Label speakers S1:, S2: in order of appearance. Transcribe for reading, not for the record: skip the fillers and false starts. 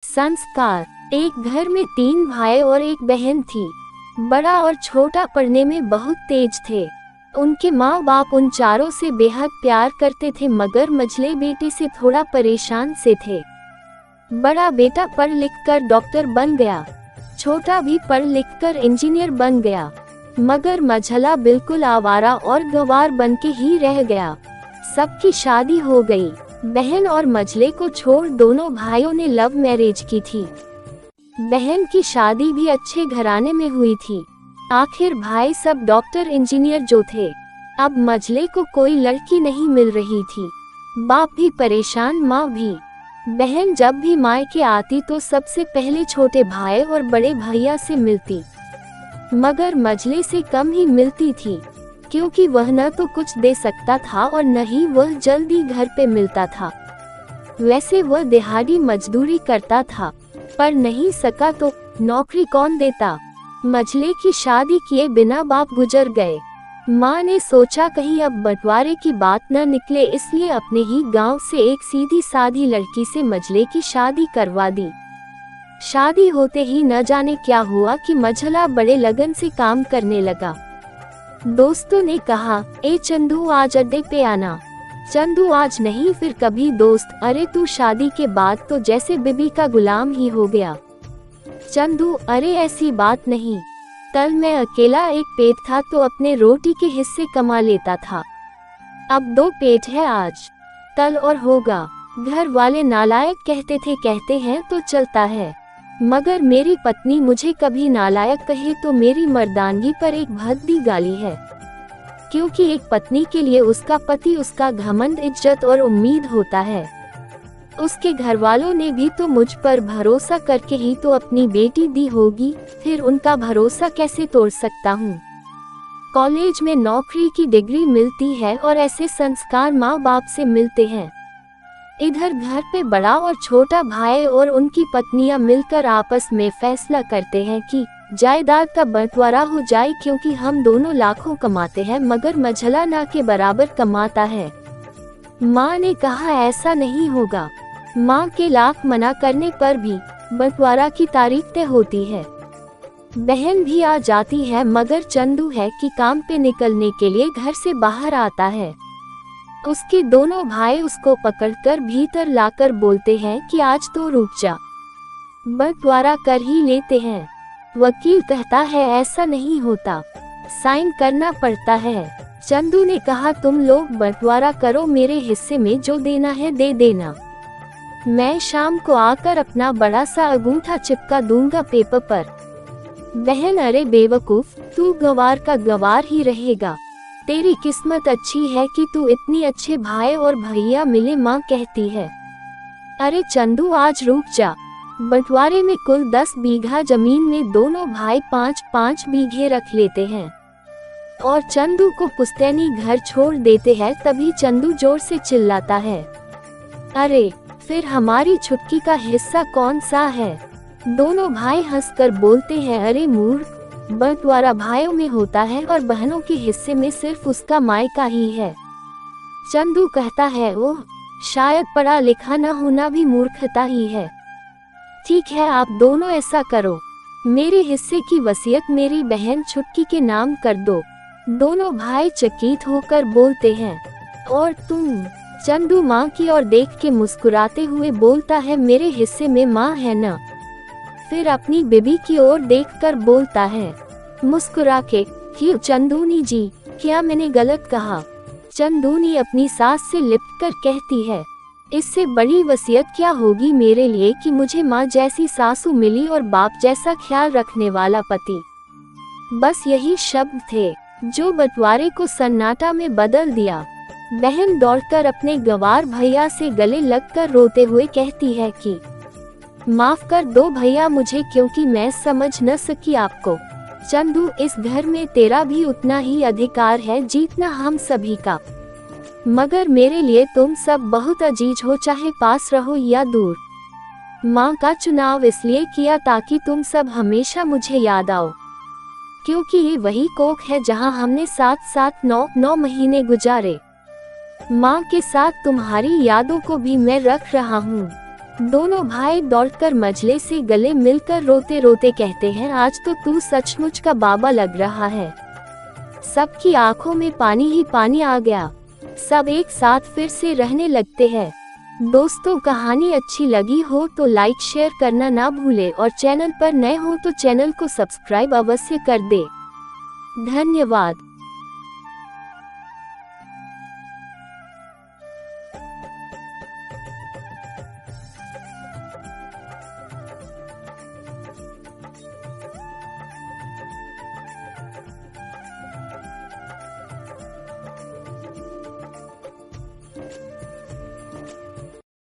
S1: संस्कार। एक घर में 3 भाई और एक बहन थी। बड़ा और छोटा पढ़ने में बहुत तेज थे। उनके माँ बाप उन चारों से बेहद प्यार करते थे, मगर मझले बेटे से थोड़ा परेशान से थे। बड़ा बेटा पढ़ लिख कर डॉक्टर बन गया, छोटा भी पढ़ लिख कर इंजीनियर बन गया, मगर मझला बिल्कुल आवारा और गंवार बन के ही रह गया। सबकी शादी हो गई। बहन और मझले को छोड़ दोनों भाइयों ने लव मैरिज की थी। बहन की शादी भी अच्छे घराने में हुई थी। आखिर भाई सब डॉक्टर इंजीनियर जो थे। अब मझले को कोई लड़की नहीं मिल रही थी। बाप भी परेशान, माँ भी। बहन जब भी मायके आती तो सबसे पहले छोटे भाई और बड़े भैया से मिलती, मगर मझले से कम ही मिलती थी, क्योंकि वह न तो कुछ दे सकता था और न ही वह जल्दी घर पे मिलता था। वैसे वह दिहाड़ी मजदूरी करता था, पर नहीं सका तो नौकरी कौन देता। मझले की शादी किए बिना बाप गुजर गए। माँ ने सोचा कहीं अब बंटवारे की बात न निकले, इसलिए अपने ही गांव से एक सीधी साधी लड़की से मझले की शादी करवा दी। शादी होते ही न जाने क्या हुआ कि मझला बड़े लगन से काम करने लगा। दोस्तों ने कहा, ए चंदू आज अड्डे पे आना। चंदू आज नहीं फिर कभी। दोस्त, अरे तू शादी के बाद तो जैसे बीबी का गुलाम ही हो गया। चंदू, अरे ऐसी बात नहीं, कल मैं अकेला एक पेट था तो अपने रोटी के हिस्से कमा लेता था। अब 2 पेट है, आज कल और होगा। घर वाले नालायक कहते हैं तो चलता है, मगर मेरी पत्नी मुझे कभी नालायक कहे तो मेरी मर्दानगी पर एक भद्दी गाली है, क्योंकि एक पत्नी के लिए उसका पति उसका घमंड, इज्जत और उम्मीद होता है। उसके घर वालों ने भी तो मुझ पर भरोसा करके ही तो अपनी बेटी दी होगी, फिर उनका भरोसा कैसे तोड़ सकता हूँ। कॉलेज में नौकरी की डिग्री मिलती है और ऐसे संस्कार माँ बाप से मिलते हैं। इधर घर पे बड़ा और छोटा भाई और उनकी पत्नियां मिलकर आपस में फैसला करते हैं कि जायदाद का बंटवारा हो जाए, क्योंकि हम दोनों लाखों कमाते हैं मगर मझला ना के बराबर कमाता है। माँ ने कहा ऐसा नहीं होगा। माँ के लाख मना करने पर भी बंटवारा की तारीख तय होती है। बहन भी आ जाती है, मगर चंदू है कि काम पे निकलने के लिए घर से बाहर आता है। उसके दोनों भाई उसको पकड़कर भीतर लाकर बोलते हैं कि आज तो रुक जा, बंटवारा कर ही लेते हैं। वकील कहता है ऐसा नहीं होता, साइन करना पड़ता है। चंदू ने कहा तुम लोग बंटवारा करो, मेरे हिस्से में जो देना है दे देना, मैं शाम को आकर अपना बड़ा सा अंगूठा चिपका दूंगा पेपर पर। बहन, अरे बेवकूफ, तू गंवार का गंवार ही रहेगा। तेरी किस्मत अच्छी है कि तू इतनी अच्छे भाई और भैया मिले, माँ कहती है। अरे चंदू आज रुक जा, बंटवारे में कुल 10 बीघा जमीन में दोनों भाई 5-5 बीघे रख लेते हैं और चंदू को पुश्तैनी घर छोड़ देते हैं। तभी चंदू जोर से चिल्लाता है, अरे फिर हमारी छुटकी का हिस्सा कौन सा है। दोनों भाई हंसकर बोलते हैं, अरे मूर्ख, बंटवारा भाइयों में होता है और बहनों के हिस्से में सिर्फ उसका मायका ही है। चंदू कहता है, ओह, शायद पढ़ा लिखा न होना भी मूर्खता ही है। ठीक है, आप दोनों ऐसा करो, मेरे हिस्से की वसीयत मेरी बहन छुटकी के नाम कर दो। दोनों भाई चकित होकर बोलते हैं, और तुम। चंदू माँ की ओर देख के मुस्कुराते हुए बोलता है, मेरे हिस्से में माँ है न। फिर अपनी बीबी की ओर देखकर बोलता है मुस्कुरा के, क्यों चंदूनी जी, क्या मैंने गलत कहा। चंदूनी अपनी सास से लिपटकर कहती है, इससे बड़ी वसीयत क्या होगी मेरे लिए कि मुझे माँ जैसी सासू मिली और बाप जैसा ख्याल रखने वाला पति। बस यही शब्द थे जो बंटवारे को सन्नाटा में बदल दिया। बहन दौड़कर अपने गंवार भैया से गले लगकर रोते हुए कहती है कि माफ कर दो भैया मुझे, क्योंकि मैं समझ न सकी आपको। चंदू, इस घर में तेरा भी उतना ही अधिकार है जितना हम सभी का, मगर मेरे लिए तुम सब बहुत अजीज हो, चाहे पास रहो या दूर। माँ का चुनाव इसलिए किया ताकि तुम सब हमेशा मुझे याद आओ, क्योंकि ये वही कोख है जहाँ हमने 7-7, 9-9 महीने गुजारे। माँ के साथ तुम्हारी यादों को भी मैं रख रहा हूँ। दोनों भाई दौड़कर मजले से गले मिलकर रोते रोते कहते हैं, आज तो तू सचमुच का बाबा लग रहा है। सबकी आंखों में पानी ही पानी आ गया। सब एक साथ फिर से रहने लगते हैं। दोस्तों, कहानी अच्छी लगी हो तो लाइक शेयर करना ना भूले और चैनल पर नए हो तो चैनल को सब्सक्राइब अवश्य कर दे। धन्यवाद।